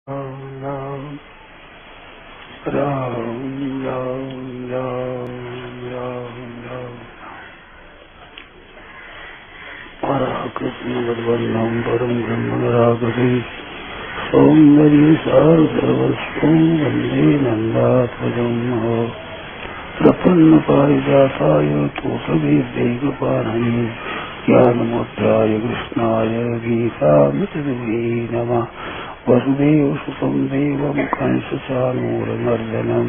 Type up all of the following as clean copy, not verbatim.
राम राम राम राम राम राम पराकृष्ण भगवन्नाम परम ब्रह्म निराकृति सौंदर्य सार सर्वस्वं वंदे नंदात्मजं प्रपन्न पारिजाताय तोषवेदेकपाणये ज्ञानमुद्राय कृष्णाय गीतामृतदुहे नमः। वसुदेव सुतं देवं कंसचाणूरमर्दनं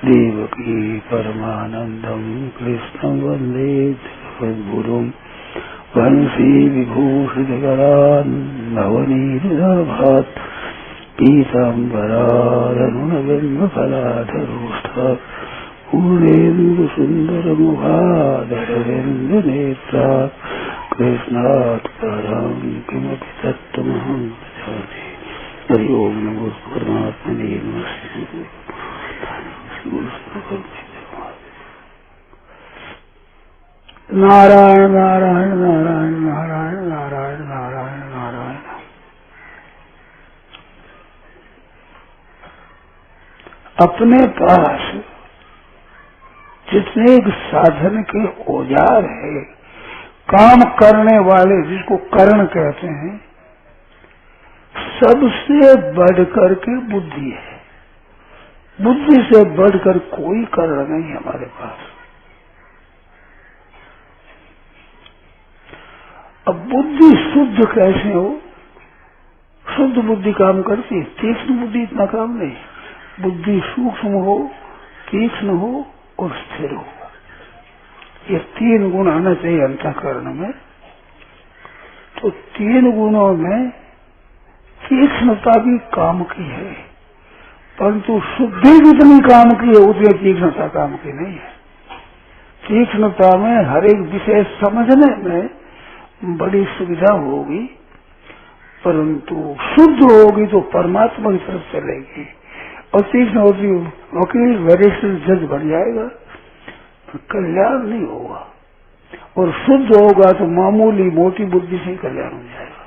देवकी परमानन्दं कृष्णं वन्दे जगद्गुरुं वंशी विभूषितकरान् नवनीतनाभात् पीताम्बरादनुगन्धफलाधरोष्ठात् पूर्णेन्दुसुन्दरमुखादरविन्दनेत्रात् कृष्णात् परं किमपि तत्त्वमहं न जाने। हरि ओम नमो परमात्मने नमः। नारायण नारायण नारायण नारायण नारायण नारायण नारायण। अपने पास जितने साधन के औजार है, काम करने वाले जिसको करण कहते हैं, सबसे बढ़कर के बुद्धि है। बुद्धि से बढ़कर कोई करण नहीं हमारे पास। अब बुद्धि शुद्ध कैसे हो? शुद्ध बुद्धि काम करती है, तीक्ष्ण बुद्धि इतना काम नहीं। बुद्धि सूक्ष्म हो, तीक्ष्ण हो और स्थिर हो, ये तीन गुण आना चाहिए अंतःकरण में। तो तीन गुणों में तीक्ष्णता भी काम की है, परंतु शुद्धि जितनी काम की है उतनी तीक्ष्णता काम की नहीं है। तीक्ष्णता में हर एक विषय समझने में बड़ी सुविधा होगी, परंतु शुद्ध होगी तो परमात्मा की तरफ चलेगी। और तीक्ष्ण होती वकील वरिष्ठ जज बन जाएगा, कल्याण नहीं होगा। और शुद्ध होगा तो मामूली मोटी बुद्धि से कल्याण हो जाएगा।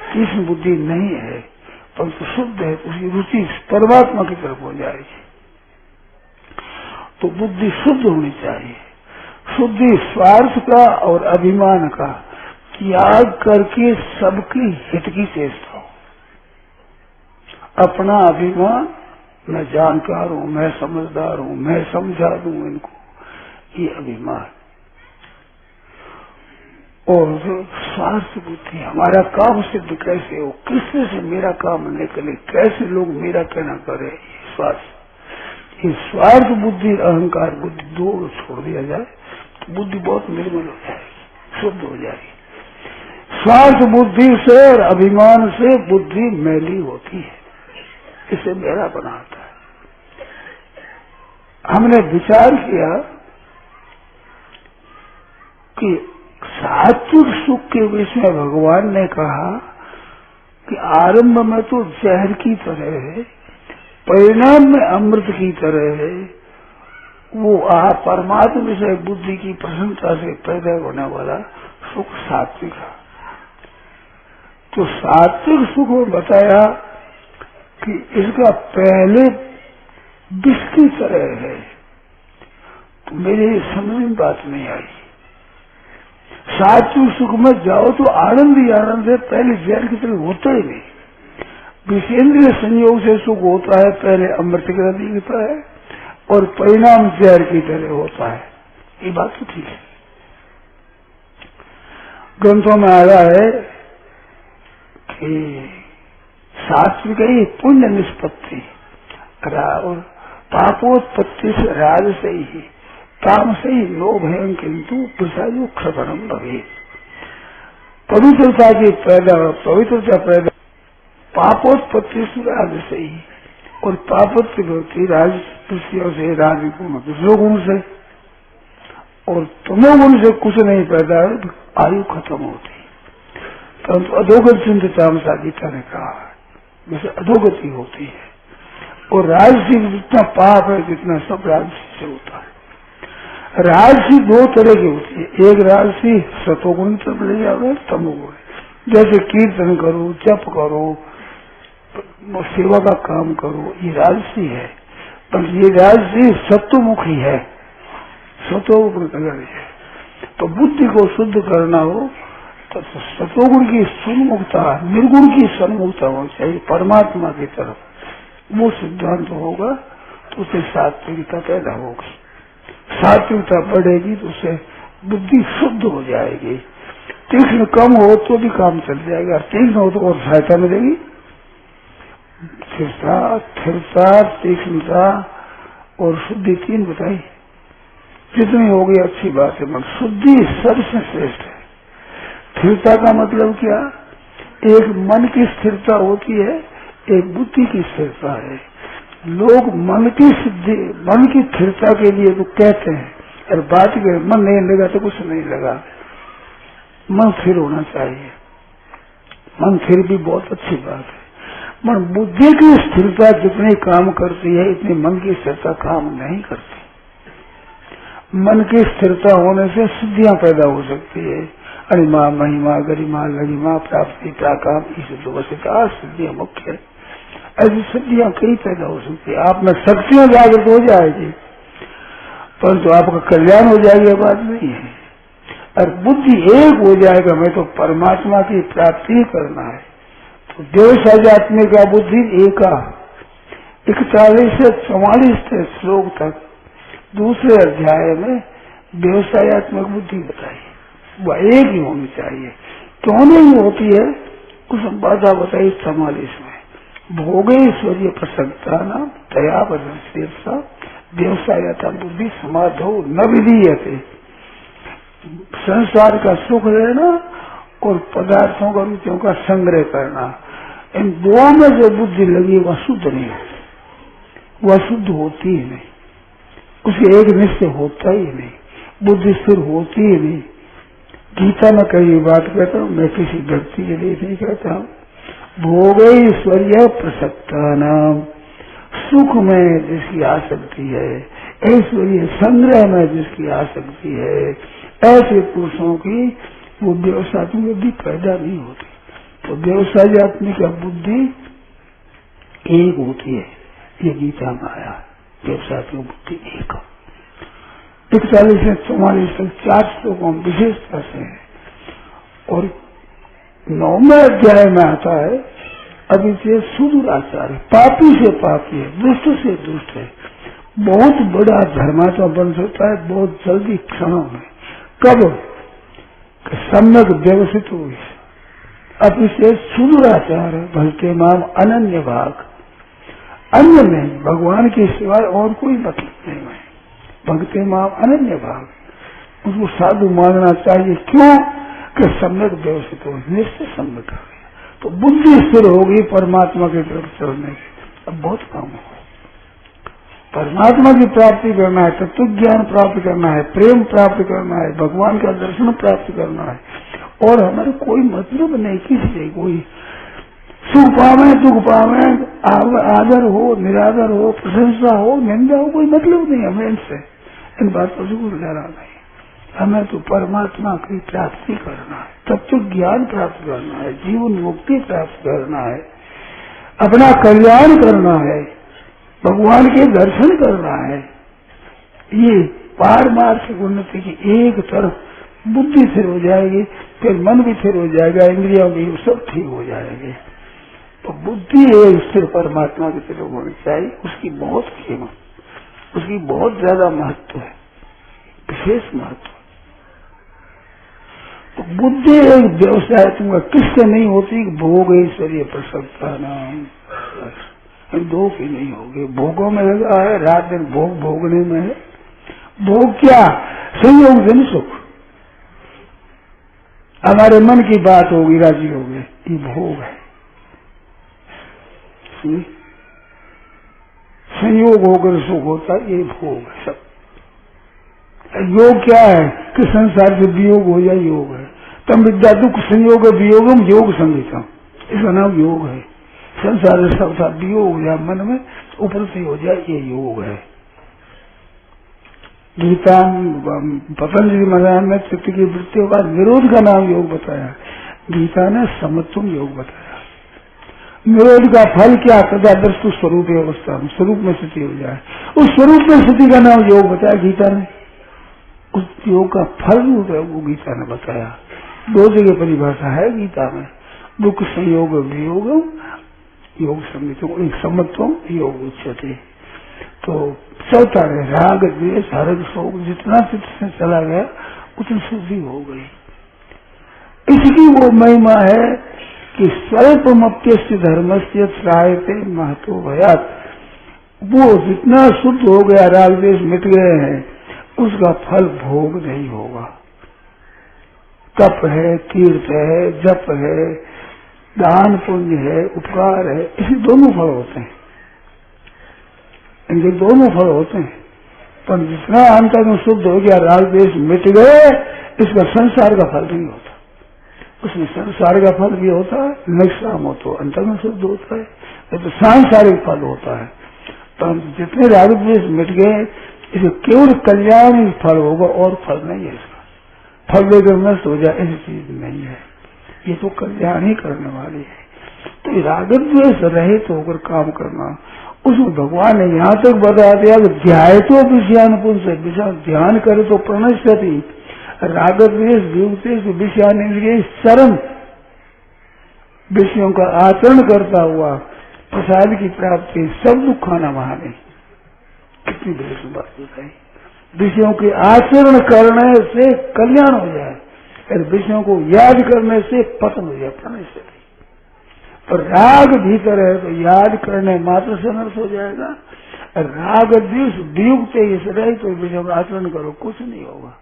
तीक्ष्ण बुद्धि नहीं है परंतु शुद्ध है, उसकी रुचि परमात्मा की तरफ हो जाएगी। तो बुद्धि शुद्ध होनी चाहिए। शुद्धि स्वार्थ का और अभिमान का त्याग करके सबके हित की चेष्टा हो। अपना अभिमान, मैं जानकार हूँ, मैं समझदार हूँ, मैं समझा दूं इनको, ये अभिमान। और स्वार्थ बुद्धि, हमारा काम सिद्ध कैसे हो, किससे से मेरा काम निकले, कैसे लोग मेरा कहना करे, ये स्वार्थ। ये स्वार्थ बुद्धि अहंकार बुद्धि दो छोड़ दिया जाए तो बुद्धि बहुत निर्मल हो जाएगी, शुद्ध हो जाएगी। स्वार्थ बुद्धि से और अभिमान से बुद्धि मैली होती है, इसे मेरा बनाता है। हमने विचार किया कि सात्विक सुख के विषय में भगवान ने कहा कि आरंभ में तो जहर की तरह है, परिणाम में अमृत की तरह है। वो परमात्मा विषय बुद्धि की प्रसन्नता से पैदा होने वाला सुख सात्विक है। तो सात्विक सुख में बताया कि इसका पहले विष की तरह है। तो मेरे समझ में बात नहीं आई। सात्विक सुख में जाओ तो आनंद ही आनंद है, पहले जहर की तरह होता ही नहीं। विषेंद्रिय संयोग से सुख होता है, पहले अमृत की तरह दिखता है और परिणाम जहर की तरह होता है। ये बात तो ठीक है। ग्रंथों में आया है कि सात्विक ही पुण्य निष्पत्ति और पापोत्पत्ति से राज से ही काम से ही लोभ है, किंतु प्रसाद क्षपणम भवे। पवित्रता की पवित्रता पैदा पापोत्पत्ति से राज से ही, और पापोत्पत्ति होती राजपुष्यों से, राजगुण रजोगुण से, और तमोगुण से कुछ नहीं पैदा है, आयु खत्म होती। परंतु अधोगति चिंता गीता ने कहा वैसे अधोगति होती है। और राजसी जितना पाप है जितना सब राजसी से होता है। राजसी दो तरह की होती है, एक राजसी सतोगुण तरफ ले जाओगे, तमोगुण। जैसे कीर्तन करो, जप करो, सेवा का काम करो, ये राजसी है। पर ये राजसी सत्वमुखी है, सत्वगुण है। तो बुद्धि को शुद्ध करना हो तो सत्वगुण की सन्मुखता, निर्गुण की सन्मुखता होनी चाहिए परमात्मा की तरफ। वो सिद्धांत होगा तो उससे सात्विकता पैदा होगी, सात्विकता बढ़ेगी तो उससे बुद्धि शुद्ध हो जाएगी। तीक्ष्ण कम हो तो भी काम चल जाएगा, तीक्ष्ण हो तो और सहायता मिलेगी। स्थिरता, तीक्ष्णता और शुद्धि 3 बताई, जितनी होगी अच्छी बात है। मगर शुद्धि सबसे श्रेष्ठ है। स्थिरता का मतलब क्या? एक मन की स्थिरता होती है, एक बुद्धि की स्थिरता है। लोग मन की स्थिरता के लिए तो कहते हैं, और बात के मन नहीं लगा तो कुछ नहीं लगा। मन स्थिर होना चाहिए, मन स्थिर भी बहुत अच्छी बात है। मन बुद्धि की स्थिरता जितनी काम करती है इतनी मन की स्थिरता काम नहीं करती। मन की स्थिरता होने से सिद्धियां पैदा हो सकती है। अरिमा, महिमा, गरिमा, लगिमा, प्राप्ति, प्राकाम, ईश्वर सिद्धियां मुख्य है। ऐसी सिद्धियां कई पैदा हो सकती है। आप में शक्तियां जागृत हो जाएगी, परंतु आपका कल्याण हो जाएगी, बात नहीं है। और बुद्धि एक हो जाएगा, मैं तो परमात्मा की प्राप्ति करना है। तो देवसाध्यात्मिक का बुद्धि एका 41 से 44 श्लोक तक दूसरे अध्याय में व्यवसायत्मक बुद्धि बताई, वह एक ही होनी चाहिए। क्यों नहीं होती है कुछ बाधा बताई 44 में। भोगेश्वर्य प्रसन्नता नाम दया बदन शीर्षा व्यवसायता बुद्धि समाधो न विधीयते। संसार का सुख लेना और पदार्थों का रुचियों का संग्रह करना, इन दो में जो बुद्धि लगी वह शुद्ध नहीं होती, वह शुद्ध होती ही नहीं, उसे एक निश्चय होता ही नहीं, बुद्धि स्थिर होती ही नहीं। गीता में कई बात कहता हूँ, मैं किसी व्यक्ति के लिए नहीं कहता हूँ। भोगैश्वर्य प्रसक्ता नाम, सुख में जिसकी आसक्ति है, ऐश्वर्य संग्रह में जिसकी आसक्ति है, ऐसे पुरुषों की वो व्यवसायत्मक बुद्धि पैदा नहीं होती। तो व्यवसायत्मक बुद्धि एक होती है, ये गीता में आया। व्यवसायत्मक बुद्धि एक, 41 से 44 तक 4 श्लोकों में विशेषता से है। और 9वें अध्याय में आता है अभी से सुदूराचार, पापी से पापी है, दुष्ट से दुष्ट है, बहुत बड़ा धर्मात्मा बन सकता है बहुत जल्दी क्षणों में। कब? सम्यक व्यवस्थित हुई, अभी से सुदूराचार है, भलते माम अनन्य भाग, अन्य नहीं, भगवान के सिवाय और कोई मतलब नहीं है। भक्ति माम अनन्य भाग, उसको साधु मानना चाहिए। क्यों? कि सम्यक व्यवस्थित हो, निश्चय सम्यक हो गया तो बुद्धि स्थिर होगी परमात्मा की तरफ चलने की। अब बहुत काम हो, परमात्मा की प्राप्ति करना है, तत्व ज्ञान प्राप्त करना है, प्रेम प्राप्त करना है, भगवान का दर्शन प्राप्त करना है, और हमारे कोई मतलब नहीं किसी से, कोई सुख पावे दुख पावे, आदर हो निरादर हो, प्रशंसा हो निंदा हो, कोई मतलब नहीं हमें इनसे, इन बातों से कुछ लेना नहीं। हमें तो परमात्मा की प्राप्ति करना है, तत्व ज्ञान प्राप्त करना है, जीवन मुक्ति प्राप्त करना है, अपना कल्याण करना है, भगवान के दर्शन करना है। ये पारमार्थिक उन्नति की एक तरफ बुद्धि स्थिर हो जाएगी, फिर मन भी स्थिर हो जाएगा, इंद्रिया भी सब ठीक हो जाएंगे। तो बुद्धि एक स्थिर परमात्मा की तरफ होनी चाहिए, उसकी बहुत कीमत, उसकी बहुत ज्यादा महत्व है, विशेष महत्व। तो बुद्धि एक व्यवसाय तुमका किससे नहीं होती? भोग ऐश्वर्य प्रसन्नता नाम, दो की नहीं होगी। भोगों में लगा है, रात दिन भोग भोगने में है। भोग क्या? संयोग जन सुख, हमारे मन की बात होगी, राजी हो गए, ये भोग है। संयोग होकर सुख होता है, ये भोग है सब। योग क्या है? कि संसार से वियोग हो जाए, योग है। तम विद्या दुख संयोग वियोगम योग संगीतम, इसका नाम योग है। संसार से सब था वियोग हो जाए, मन में ऊपर से हो जाए, ये योग है। गीता पतंजलि महाराज ने चित्त की वृत्तियों का निरोध का नाम योग बताया, गीता ने समत्वम योग बताया। निरोध का फल क्या? सदा दृष्टि स्वरूप अवस्था में स्वरूप में स्थिति हो जाए। उस स्वरूप में स्थिति का नाम योग बताया गीता ने। उस योग का फल रूप है वो गीता ने बताया। 2 जगह परिभाषा है गीता में। दुख संयोग वियोग योग संगीतों एक सम्मतों योग उच्चते। तो चलता रहे राग द्वेष हर्ष शोक जितना चित्त से चला गया उतनी शुद्धि हो गई। इसकी वो महिमा है कि स्वल्पमप्यस्य धर्मस्य त्रायते महतो भयात्। वो जितना शुद्ध हो गया, राग द्वेष मिट गए हैं, उसका फल भोग नहीं होगा। तप है, तीर्थ है, जप है, दान पुण्य है, उपकार है, इसे दोनों फल होते हैं। इनके दोनों फल होते हैं। पर जितना अंतर में शुद्ध हो गया, राग द्वेष मिट गए, इसका संसार का फल नहीं होता। उसमें संसार का फल भी होता है, निष्काम हो तो अंतर में शुद्ध होता है, तो सांसारिक फल होता है। पर जितने राग द्वेष मिट गए, इसे केवल कल्याण ही फल होगा और फल नहीं है। इसका फल लेकर नष्ट हो जाए ऐसी चीज नहीं है। ये तो कल्याण ही करने वाली है। तो राग द्वेष रहित होकर काम करना, उसमें भगवान ने यहाँ तक बता दिया कि ध्याय तो विषयानुपुंस से ध्यान करे तो प्रणश्यति राग द्वेष वियुक्ते विषयानिंद्रिय चरम विषयों का आचरण करता हुआ प्रसाद की प्राप्ति सब दुख खाना वहां नहीं। कितनी बड़ी बात बताई। विषयों के आचरण करने से कल्याण हो जाए और विषयों को याद करने से पतन हो जाए प्रणश्यति। पर राग भीतर है तो याद करने मात्र से नष्ट हो जाएगा। राग द्वेष वियुक्त इस रहे तो विषयों का आचरण करो, कुछ नहीं होगा।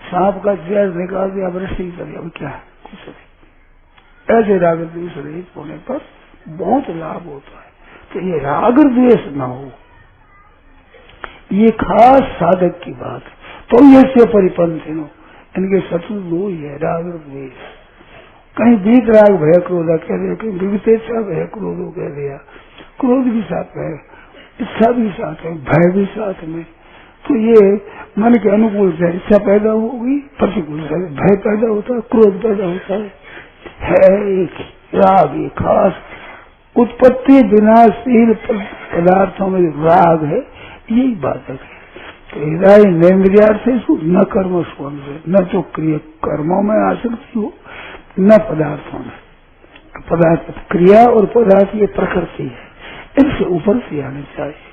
सांप का जहर निकाल दिया, वृष्टि कर दिया, क्या कुछ नहीं। ऐसे राग द्वेष रहित होने पर बहुत लाभ होता है। तो ये राग द्वेष न हो, ये खास साधक की बात है। तो ये से परिपंथिनो, इनके शत्रु 2 ही है, राग और द्वेष। कहीं बीत राग भय क्रोधा कह दिया, कहीं विविधेच्छा भय क्रोधो कह दिया। क्रोध भी साथ है, इच्छा भी साथ है, भय भी साथ में। तो ये मन के अनुकूल से इच्छा पैदा होगी, प्रतिकूल से भय पैदा होता है, क्रोध पैदा होता है। एक राग एक खास उत्पत्ति विनाशील पदार्थों में राग है, यही बात है। तो हृदय नेन्द्रियार्थ न कर्म स्वन से, न तो क्रिया कर्मों में आसक्ति हो, न पदार्थों में। पदार्थ क्रिया और पदार्थ ये प्रकृति है, इनसे ऊपर से आने चाहिए।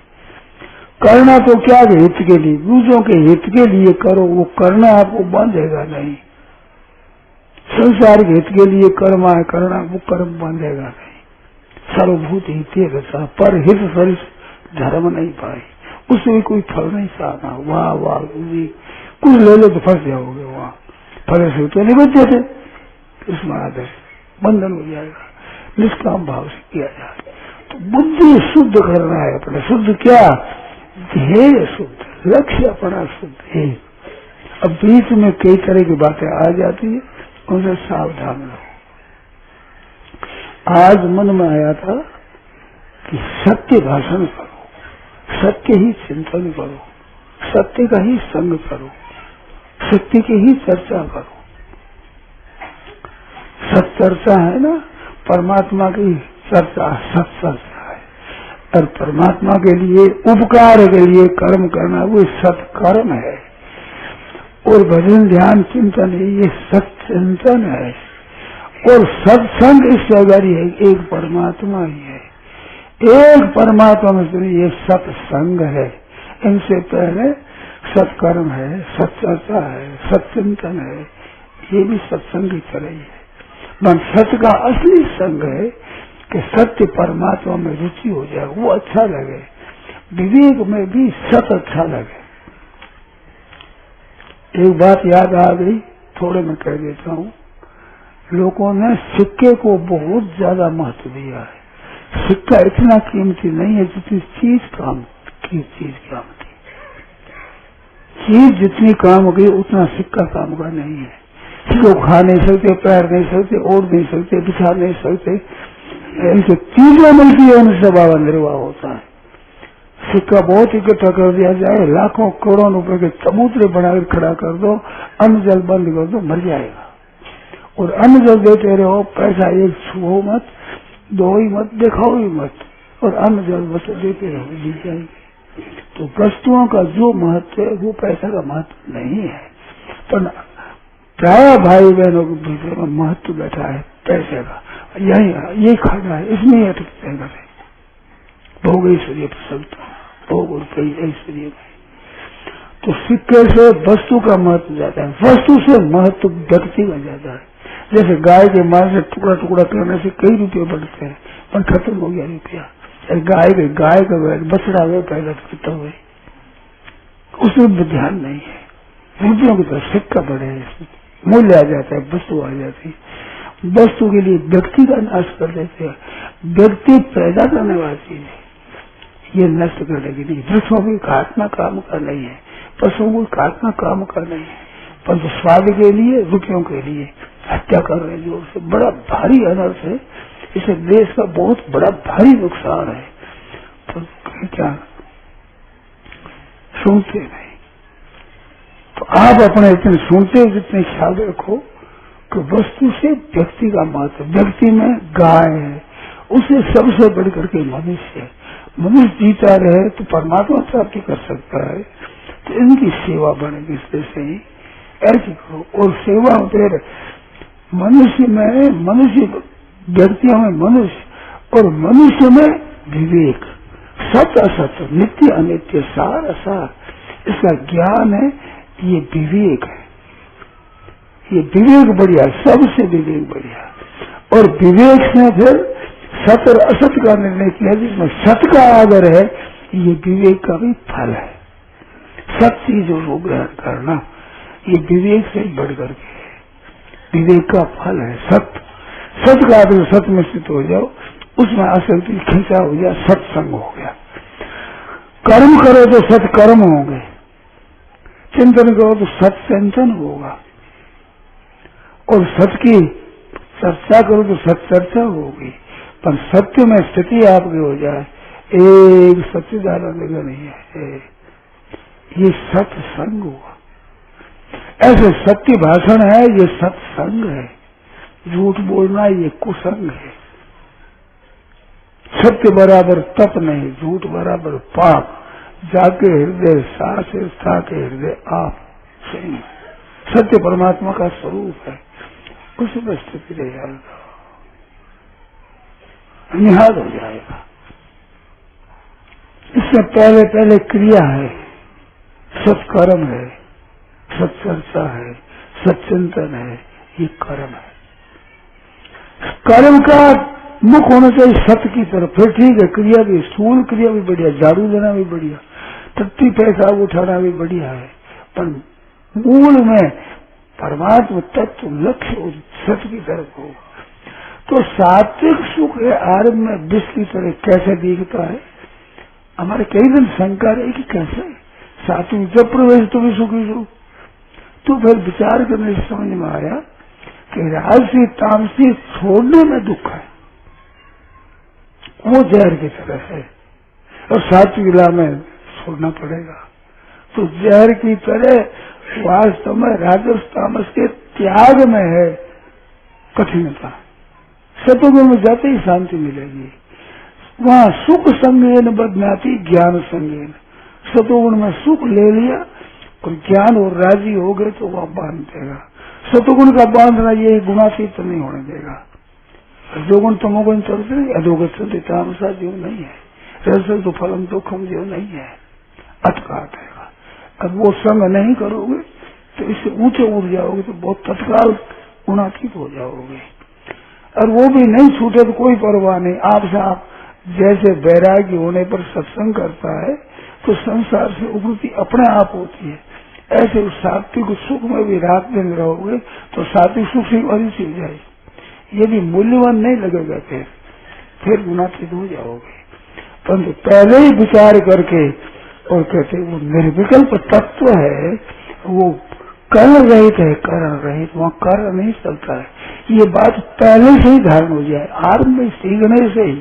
करना तो क्या हित के लिए, दूसरों के हित के लिए करो, वो करना आपको बांधेगा नहीं। संसार के हित के लिए कर्म है करना, वो कर्म बांधेगा नहीं। सर्वभूत हित रचा, पर हित सरिस धर्म नहीं पाए, उससे भी कोई फल नहीं चाहना। वाह वाह कुछ ले लो तो फंस जाओगे, वहाँ फल से तो नहीं बचे थे, इसमें आदर बंधन हो जाएगा। निष्काम भाव से किया जाए तो बुद्धि शुद्ध करना है अपना। शुद्ध क्या? ध्येय शुद्ध, लक्ष्य अपना शुद्ध है। अब बीच में कई तरह की बातें आ जाती है, उनसे सावधान रहो। आज मन में आया था कि सत्य भाषण करो, सत्य ही चिंतन करो, सत्य का ही संग करो, सत्य की ही चर्चा करो। सत्चर्चा है ना, परमात्मा की चर्चा सत्चर्चा है। और परमात्मा के लिए उपकार के लिए कर्म करना वो सत्कर्म है। और भजन ध्यान चिंतन है, ये सत्चिंतन है। और सत्संग इस जगह ही है, एक परमात्मा ही है, एक परमात्मा में सुनिए, ये सत्संग है। इनसे पहले सत्कर्म है, सच्चर्चा है, सत्चिंतन है, ये भी सत्संग की तरह ही है। मन सत्य का असली संग है कि सत्य परमात्मा में रुचि हो जाए, वो अच्छा लगे, विवेक में भी सत अच्छा लगे। एक बात याद आ गई, थोड़े मैं कह देता हूँ। लोगों ने सिक्के को बहुत ज्यादा महत्व दिया है। सिक्का इतना कीमती नहीं है जितनी चीज काम की चीज काम की। चीज जितनी काम की उतना सिक्का काम का नहीं है। लोग खा नहीं सकते, पैर नहीं सकते, ओढ़ नहीं सकते, बिछा नहीं सकते, इनसे चीजें मिलती है, उनसे बाबा निर्वाह होता है। सिक्का बहुत इकट्ठा कर दिया जाए, लाखों करोड़ों रुपए के चबूतरे बनाकर खड़ा कर दो, अन्न जल बंद कर दो, मर जाएगा। और अन्न जल देते रहो, पैसा एक छुओ मत, दो ही मत, दिखाओ ही मत, और अन्न जल वस्त्र देते रहो, जीत जाएंगे। तो वस्तुओं का जो महत्व है वो पैसा का महत्व नहीं है, पर प्राय भाई बहनों के भीतर में महत्व बैठा है पैसे का। यही खाना है, इसमें अटकते हैं। भोग ऐश्वर्य प्रसन्नता, भोग और ऐश्वर्य में तो सिक्के से वस्तु का महत्व ज्यादा है, वस्तु से महत्व व्यक्ति का ज्यादा है। जैसे गाय के मांस से टुकड़ा टुकड़ा करने से कई रुपये बढ़ते हैं, पर खत्म हो गया रुपया। गाय का बछड़ा हुए पैदा करता हुए, उसमें ध्यान नहीं है। रुपयों की तरफ सिक्का बढ़े, मूल्य आ जाता है, वस्तु आ जाती है। वस्तु के लिए व्यक्ति का नाश कर देते हैं। व्यक्ति पैदा करने वाली चीज है, ये नष्ट करने की नहीं। वृक्षों की काटना काम का नहीं है, पशुओं को काटना काम का नहीं है, परंतु स्वाद के लिए, रुपयों के लिए हत्या कर रहे जो से बड़ा भारी अनर्थ है। इसे देश का बहुत बड़ा भारी नुकसान है। तो क्या सुनते नहीं, तो आप अपने इतने सुनते जितने ख्याल रखो कि वस्तु से व्यक्ति का महत्व। व्यक्ति में गाय है, उसे सबसे बढ़ करके मनुष्य है। मनुष्य जीता रहे तो परमात्मा प्राप्ति कर सकता है। तो इनकी सेवा बनेगी, इसलिए से ही ऐसी करो। और सेवा फिर मनुष्य में, मनुष्य व्यक्तियों में मनुष्य, और मनुष्य में विवेक, सत्य असत्य, नित्य अनित्य, सार असार, इसका ज्ञान है। ये विवेक है, ये विवेक बढ़िया, सबसे विवेक बढ़िया। और विवेक से फिर सत्य और असत्य का निर्णय किया, जिसमें सत्य का आदर है, ये विवेक का भी फल है। सत्य जो रो ग्रहण करना, ये विवेक से बढ़ करके विवेक का फल है। सत्य का आदर, सत्य में स्थित हो जाओ, उसमें आसक्ति खींचा हो जाए, सत्संग हो गया। कर्म करो तो सत्कर्म होंगे, चिंतन करो तो सत्चिंतन होगा, और सत्य की चर्चा करो तो सत्चर्चा होगी। पर सत्य में स्थिति आपकी हो जाए, एक सच्चिदानंद नहीं है, ये सत्संग हुआ। ऐसे सत्य भाषण है, ये सत्संग है। झूठ बोलना ये कुसंग है। सत्य बराबर तप नहीं, झूठ बराबर पाप। जाके हृदय सास के हृदय आप सही। सत्य परमात्मा का स्वरूप है, उसमें स्थिति रह जाएगा, निहाल हो जाएगा। इससे पहले पहले क्रिया है, सत्कर्म है, सत्चर्चा है, सच्चिंतन है, ये कर्म है। कर्म का मुख होना चाहिए सत्य की तरफ, फिर ठीक है। क्रिया भी, स्थूल क्रिया भी बढ़िया, झाड़ू देना भी बढ़िया, टट्टी पैसा उठाना भी बढ़िया है, पर मूल में परमात्मा तत्व लक्ष्य सत्य की तरफ हो। तो सात्विक सुख है आरंभ में विष की तरह कैसे दिखता है। हमारे कई दिन शंका रही कि कैसे सात्विक जब प्रवेश तो भी सुखी सुख। तो फिर विचार करने से समझ में आया कि राजसी तामसी छोड़ने में दुख है, वो जहर की तरह है, और सात्विक लाभ में छोड़ना पड़ेगा। तो जहर की तरह वास्तव में राजस तामस के त्याग में है कठिनता। सतोगुण में जाते ही शांति मिलेगी। वहाँ सुख संगेन बदनाती ज्ञान संगेन। सतोगुण में सुख ले लिया और ज्ञान और राजी हो गए तो वह बांध देगा। सतोगुण का बांधना ये गुणातीत तो नहीं होने देगा। रजोगुण तमोगुण चलते नहीं, अधोगत चलते तामसा जीव नहीं है, रजस तो फलम दुखम जीव नहीं है, अटका देगा। अब वो संग नहीं करोगे तो इससे ऊंचे उठ जाओगे, तो बहुत तत्काल गुणातीत हो जाओगे। और वो भी नहीं छूटे तो कोई परवाह नहीं। आपसे आप जैसे वैराग्य होने पर सत्संग करता है तो संसार से उभरती अपने आप होती है, ऐसे उस सात्विक सुख में भी रात दिन रहोगे तो सात्विक सुख से अधिक हो जाएगी। ये भी मूल्यवान नहीं लगेगा, फिर गुणातीत हो जाओगे। परंतु पहले ही विचार करके, और कहते वो निर्विकल्प तत्व है, वो कर्ण रहित है, करण रहित, वहाँ कारण नहीं चलता है। ये बात पहले से ही धारण हो जाए, आरंभ में सीखने से ही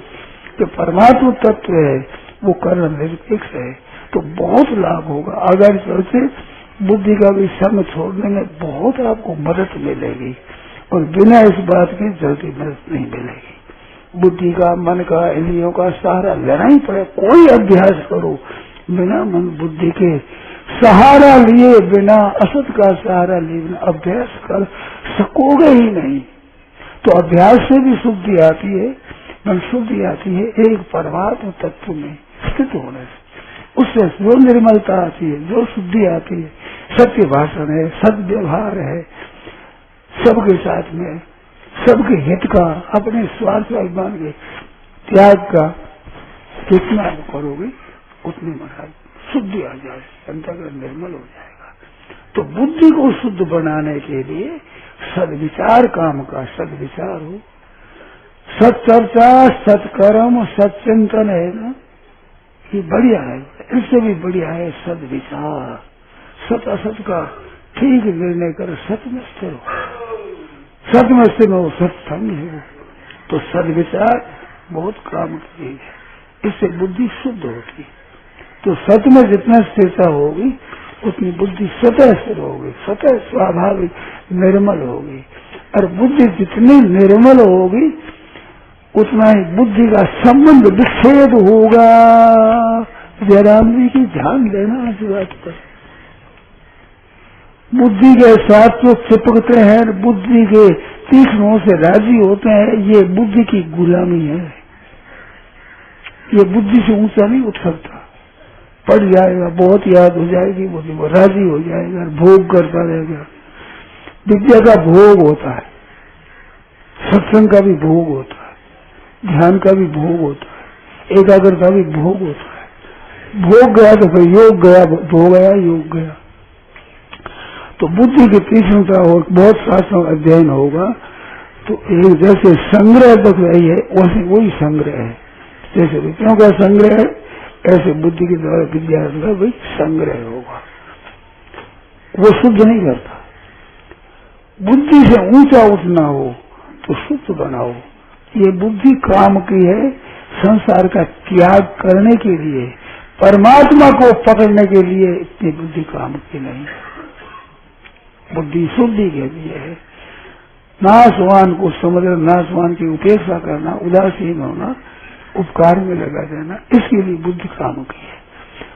कि परमात्मा तत्व है, वो कर्ण निरपेक्ष है, तो बहुत लाभ होगा। आगे चलते बुद्धि का भी संग छोड़ने में बहुत आपको मदद मिलेगी, और बिना इस बात की जल्दी मदद नहीं मिलेगी। बुद्धि का, मन का, इंद्रियों का सहारा लेना ही पड़े। कोई अभ्यास करो बिना मन बुद्धि के सहारा लिए, बिना असत का सहारा लिए बिना अभ्यास कर सकोगे ही नहीं। तो अभ्यास से भी शुद्धि आती है, मन शुद्धि आती है एक परमात्म तत्व में स्थित होने से। उससे जो निर्मलता आती है, जो शुद्धि आती है, सत्य भाषण है, सद्व्यवहार है, सबके साथ में, सबके हित का, अपने स्वार्थ अभिमान के त्याग का कितना करोगे उतनी महाराज शुद्धि आ जाए, अंतर्गत निर्मल हो जाएगा। तो बुद्धि को शुद्ध बनाने के लिए सद्विचार काम का, सद्विचार हो, सच्चर्चा, सत्कर्म, सच्चिंतन है ना, ये बढ़िया है। इससे भी बढ़िया है सद्विचार, सत असत का ठीक निर्णय कर सत में स्थिर हो, सत में स्थिर हो, सत्संग हो। तो सद्विचार बहुत काम की है, इससे बुद्धि शुद्ध होती। तो सत में जितना स्थिरता होगी उतनी बुद्धि स्वतः स्थिर होगी, स्वतः स्वाभाविक निर्मल होगी। और बुद्धि जितनी निर्मल होगी उतना ही बुद्धि का संबंध विच्छेद होगा। जयराम जी की ध्यान देना इस बात पर। बुद्धि के साथ जो चिपकते हैं, बुद्धि के तीक्ष्णों से राजी होते हैं, ये बुद्धि की गुलामी है। ये बुद्धि से ऊंचा नहीं उठ सकता, पड़ जाएगा, बहुत याद हो जाएगी बुद्धि को, राजी हो जाएगा, भोग करता रहेगा। विद्या का भोग होता है, सत्संग का भी भोग होता है, ध्यान का भी भोग होता है, एकाग्रता भी भोग होता है। भोग गया तो फिर योग गया, भोग गया योग गया। तो बुद्धि की तीक्ष्णता हो, बहुत शास्त्रों का अध्ययन होगा तो एक जैसे संग्रह तक रही है वैसे वही संग्रह है। जैसे विद्याओं का संग्रह है ऐसे बुद्धि के द्वारा विद्या का भी संग्रह होगा। वो शुद्ध नहीं करता। बुद्धि से ऊंचा उठना हो तो शुद्ध बनाओ। ये बुद्धि काम की है संसार का त्याग करने के लिए, परमात्मा को पकड़ने के लिए। इतनी बुद्धि काम की नहीं। बुद्धि शुद्धि के लिए है। नाशवान को समझना, नाशवान की उपेक्षा करना, उदासीन होना, उपकार में लगा देना, इसके लिए बुद्धि काम की है।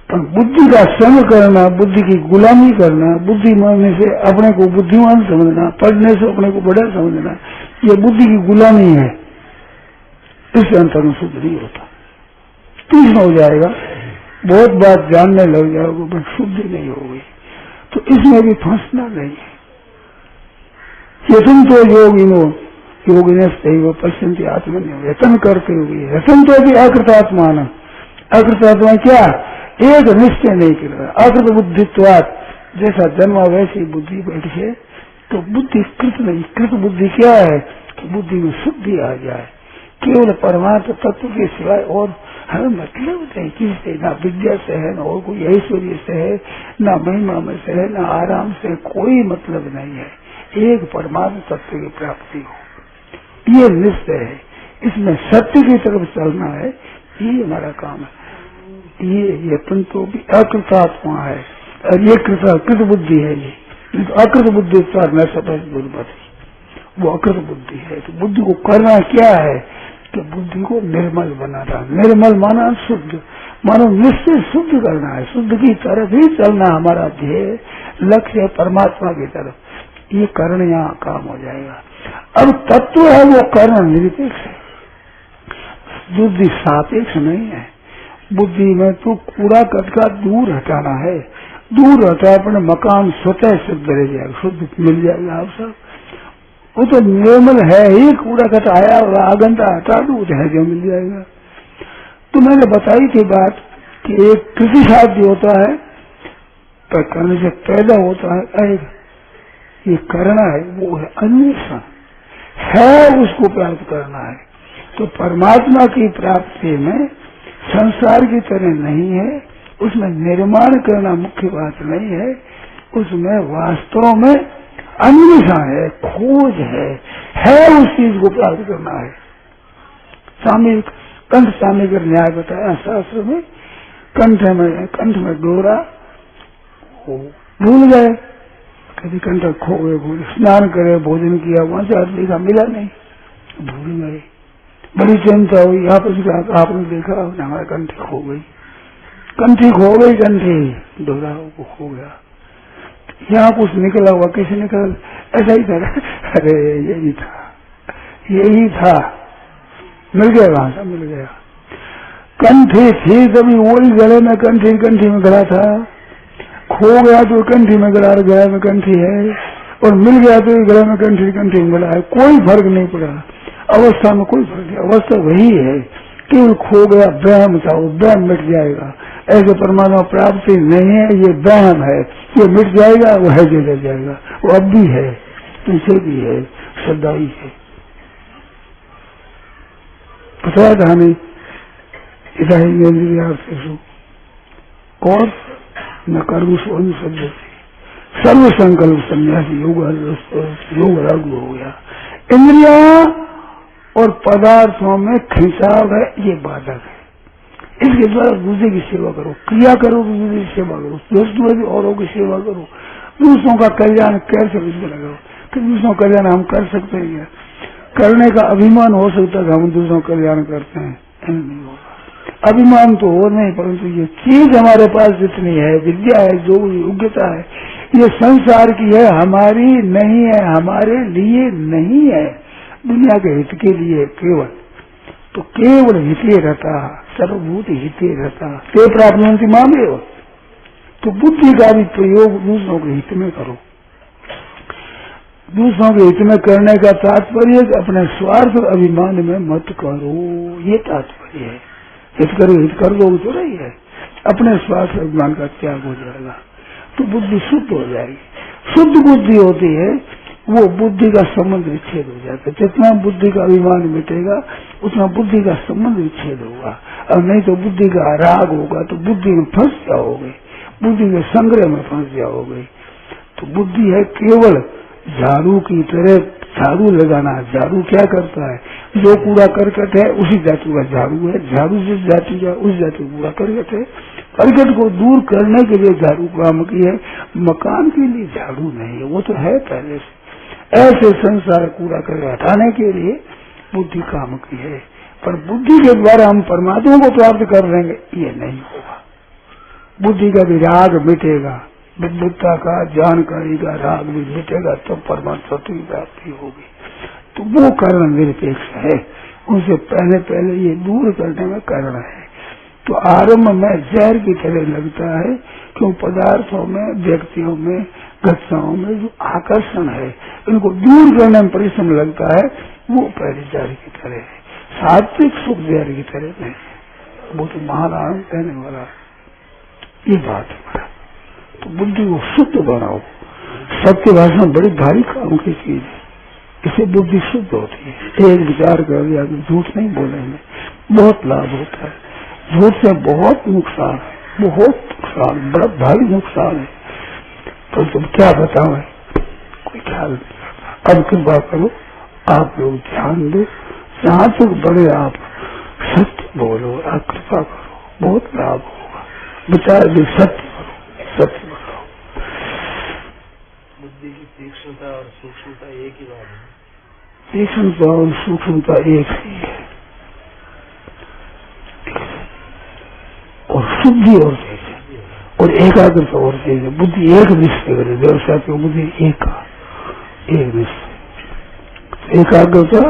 पर बुद्धि का संग करना, बुद्धि की गुलामी करना, बुद्धि मानने से अपने को बुद्धिमान समझना, पढ़ने से अपने को बड़ा समझना, ये बुद्धि की गुलामी है। इससे अंतर में शुद्ध नहीं होता, तीक्ष्ण हो जाएगा, बहुत बात जानने लग जाओगे पर शुद्धि नहीं होगी। तो इसमें भी फंसना नहीं है। यतन तो योगिनो योगिने सही पश्चिंती आत्मन्य, यतन करते हुए, यतन तो भी अकृतात्मान। अकृतात्मा क्या? एक निश्चय नहीं कर रहा, अकृत बुद्धित्वात्, जैसा जन्मा वैसी बुद्धि बैठे तो बुद्धि कृत नहीं। कृत बुद्धि क्या है कि बुद्धि में शुद्धि आ जाए, केवल परमात्मा तत्व के सिवाय और हमें मतलब नहीं किससे, ना विद्या से है, ना और कोई ऐश्वर्य से है, ना महिमा में से है, ना आराम से, कोई मतलब नहीं है। एक परमात्मा तत्व की प्राप्ति हो, ये निश्चय है। इसमें सत्य की तरफ चलना है, ये हमारा काम है। ये यत्न तो भी अकृतात्मा है और ये कृत बुद्धि है। ये अकृत बुद्धि न सपथ दुर्बती, वो अकृत बुद्धि है। तो बुद्धि को करना क्या है कि बुद्धि को निर्मल बनाना। निर्मल माना शुद्ध, मानो निश्चय शुद्ध करना है। शुद्ध की तरफ ही चलना हमारा ध्येय, लक्ष्य है परमात्मा की तरफ। ये कर्ण यहाँ काम हो जाएगा। अब तत्व है वो कर्ण निरपेक्ष है, बुद्धि सापेक्ष नहीं है। बुद्धि में तो कूड़ा कचरा दूर हटाना है, दूर हटा अपने मकान स्वतः सिद्ध रह जाएगा, शुद्ध मिल जाएगा। आप सब वो तो निर्मल है ही, कूड़ा कचरा आया और आगंता हटा दो है जो मिल जाएगा। तो मैंने बताई थी बात कि एक कृषि साध्य होता है पर करने से पैदा होता है एक, ये करना है वो है अन्वेषण है, उसको प्राप्त करना है। तो परमात्मा की प्राप्ति में संसार की तरह नहीं है, उसमें निर्माण करना मुख्य बात नहीं है, उसमें वास्तव में अन्वेषण है, खोज है उस चीज को प्राप्त करना है। स्वामी कंठ स्वामी का न्याय बताया शास्त्र में, कंठ में डोरा भूल गए, कभी कंठ खो गए, भूल, स्नान करे, भोजन किया, वहां से आदमी का मिला नहीं, भूल गए। बड़ी चिंता हुई। आपने देखा हमारी कंठी खो गई, कंठी खो गई, कंठी डोरा खो गया। यहाँ कुछ निकला हुआ, किसी निकल, ऐसा ही था। अरे यही था, यही था, मिल गया, वहां से मिल गया। कंठी थी तभी वही गले में कंठी, कंठी में गला था। खो गया तो कंठी में गला, गला में कंठी है, और मिल गया तो गले में कंठी, कंठी में गला है। कोई फर्क नहीं पड़ा, अवस्था में कोई फर्क नहीं, अवस्था वही है। केवल खो गया वहम था, वो वहम मिट जाएगा। ऐसे परमात्मा प्राप्ति नहीं है, ये वहम है, ये मिट जाएगा, वो है जो रह जाएगा। वो अब भी है, पीछे भी है, सदा ही है। पता था हमें और न कर्म स्वयं शब्द सर्व संकल्प संन्यासी योग लागू हो गया। इंद्रिया और पदार्थों में खिंचाव है, ये बाधक है। इसके द्वारा दूसरे की सेवा करो, क्रिया करो, दूसरे की सेवा करो, दोस्तों भी औरों की सेवा करो, दूसरों का कल्याण कैसे इसमें लगाओ। तो दूसरों का कल्याण हम कर सकते हैं, करने का अभिमान हो सकता है, हम दूसरों का कल्याण करते हैं, नहीं होगा। अभिमान तो हो नहीं, परंतु ये चीज हमारे पास जितनी है, विद्या है, जो योग्यता है, ये संसार की है, हमारी नहीं है, हमारे लिए नहीं है, दुनिया के हित के लिए केवल। तो केवल हिते रहता, सर्वभूत हिते रहता, ते प्राप्नुवन्ति मामेव। तो बुद्धि का भी प्रयोग दूसरों के हित में करो। दूसरों के हित में करने का तात्पर्य अपने स्वार्थ और अभिमान में मत करो, ये तात्पर्य है। हित करो, हित कर दो तो रही है, अपने स्वार्थ और अभिमान का त्याग हो जाएगा, तो बुद्धि शुद्ध हो जाएगी। शुद्ध बुद्धि होती है, वो बुद्धि का संबंध विच्छेद हो जाता है। जितना बुद्धि का अभिमान मिटेगा, उतना बुद्धि का संबंध विच्छेद होगा। और नहीं तो बुद्धि का राग होगा तो बुद्धि में फंस जाओगे, बुद्धि के संग्रह में फंस जाओगे। तो बुद्धि है केवल झाड़ू की तरह, झाड़ू लगाना। झाड़ू क्या करता है, जो कूड़ा करकट है उसी जाति का झाड़ू है, झाड़ू जिस जाति का उस जाति कूड़ा करकट है। करकट को दूर करने के लिए झाड़ू काम की है, मकान के लिए झाड़ू नहीं है, वो तो है पहले से। ऐसे संसार कूड़ा करके हटाने के लिए बुद्धि काम की है, पर बुद्धि के द्वारा हम परमात्मा को प्राप्त कर लेंगे, ये नहीं होगा। बुद्धि का भी राग मिटेगा, विद्वत्ता का, जानकारी का राग भी मिटेगा, तो परमात्मा की प्राप्ति होगी। तो वो कारण निरपेक्ष है, उनसे पहले पहले ये दूर करने में कारण है। तो आरंभ में जहर की तरह लगता है, क्यों पदार्थों में, व्यक्तियों में, घटनाओं में जो आकर्षण है, इनको दूर करने में परिश्रम लगता है, वो पहले जहर की तरह है। सात्विक सुख जहर की तरह नहीं, वो तो महान आनंद कहने वाला, ये बात है। तो बुद्धि को शुद्ध बनाओ। सत्य भाषण बड़ी भारी काम की चीज है, इससे बुद्धि शुद्ध होती है। एक विचार कर लिया कि झूठ नहीं बोलेंगे, बहुत लाभ होता है। झूठ से बहुत नुकसान है, बहुत नुकसान, बड़ा भारी नुकसान है। तो तुम क्या बताओ, कोई ख्याल नहीं करता। अब कृपा करो, आप लोग ध्यान दो, जहाँ तक बड़े आप सत्य बोलो, आप कृपा करो, बहुत लाभ होगा। विचार भी सत्य करो, सत्य बोलो। बुद्धि की तीक्ष्णता और सूक्ष्मता एक ही बात है। तीक्ष्णता और सूक्ष्मता एक ही है, और शुद्धि और चीज है, और एकाग्रता और चीज है। बुद्धि एक निश्चय करे, व्यवसाय की बुद्धि एक निश्चय, एकाग्रता,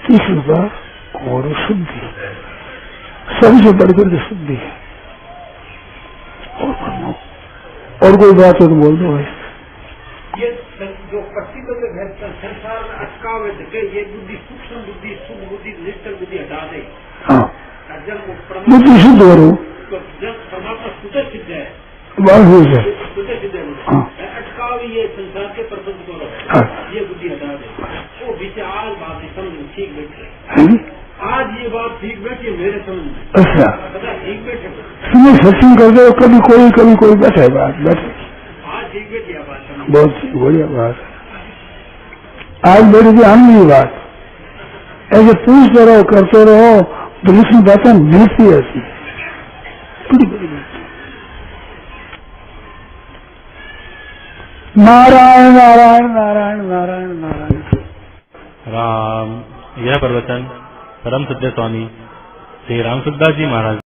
तीक्ष्णता और शुद्धि, सबसे बढ़कर के शुद्धि है। और कोई बात हो तो बोल दो भाई। ये जो प्रतिबद्ध है संसार में अटकाव है, ये बुद्धि, सूक्ष्म बुद्धि, शुद्ध बुद्धि, निश्चल बुद्धि हटा दे। हाँ, जब बुद्धि शुद्ध करो, जब परमात्मा स्वतः सिद्ध है, स्वतः सिद्ध है, अटकाव ये संसार के प्रबंध को ये बुद्धि हटा दे। वो विचार बात समझ ठीक बैठे, आज ये बात ठीक बैठी मेरे समझ। अच्छा, पता ठीक बैठे, सुनो सत्संग कर दो, कभी कोई बैठे बात बैठे, आज ठीक बैठी बात, बहुत बढ़िया बात है। आज बैठी थी हम बात, ऐसे पूछते रहो, करते रहो, दूसरी बातें मिलती रहती है, बड़ी बड़ी बात। नारायण नारायण नारायण नारायण नारायण। राम। यह प्रवचन परम सत्य स्वामी श्री राम सुखदास जी महाराज।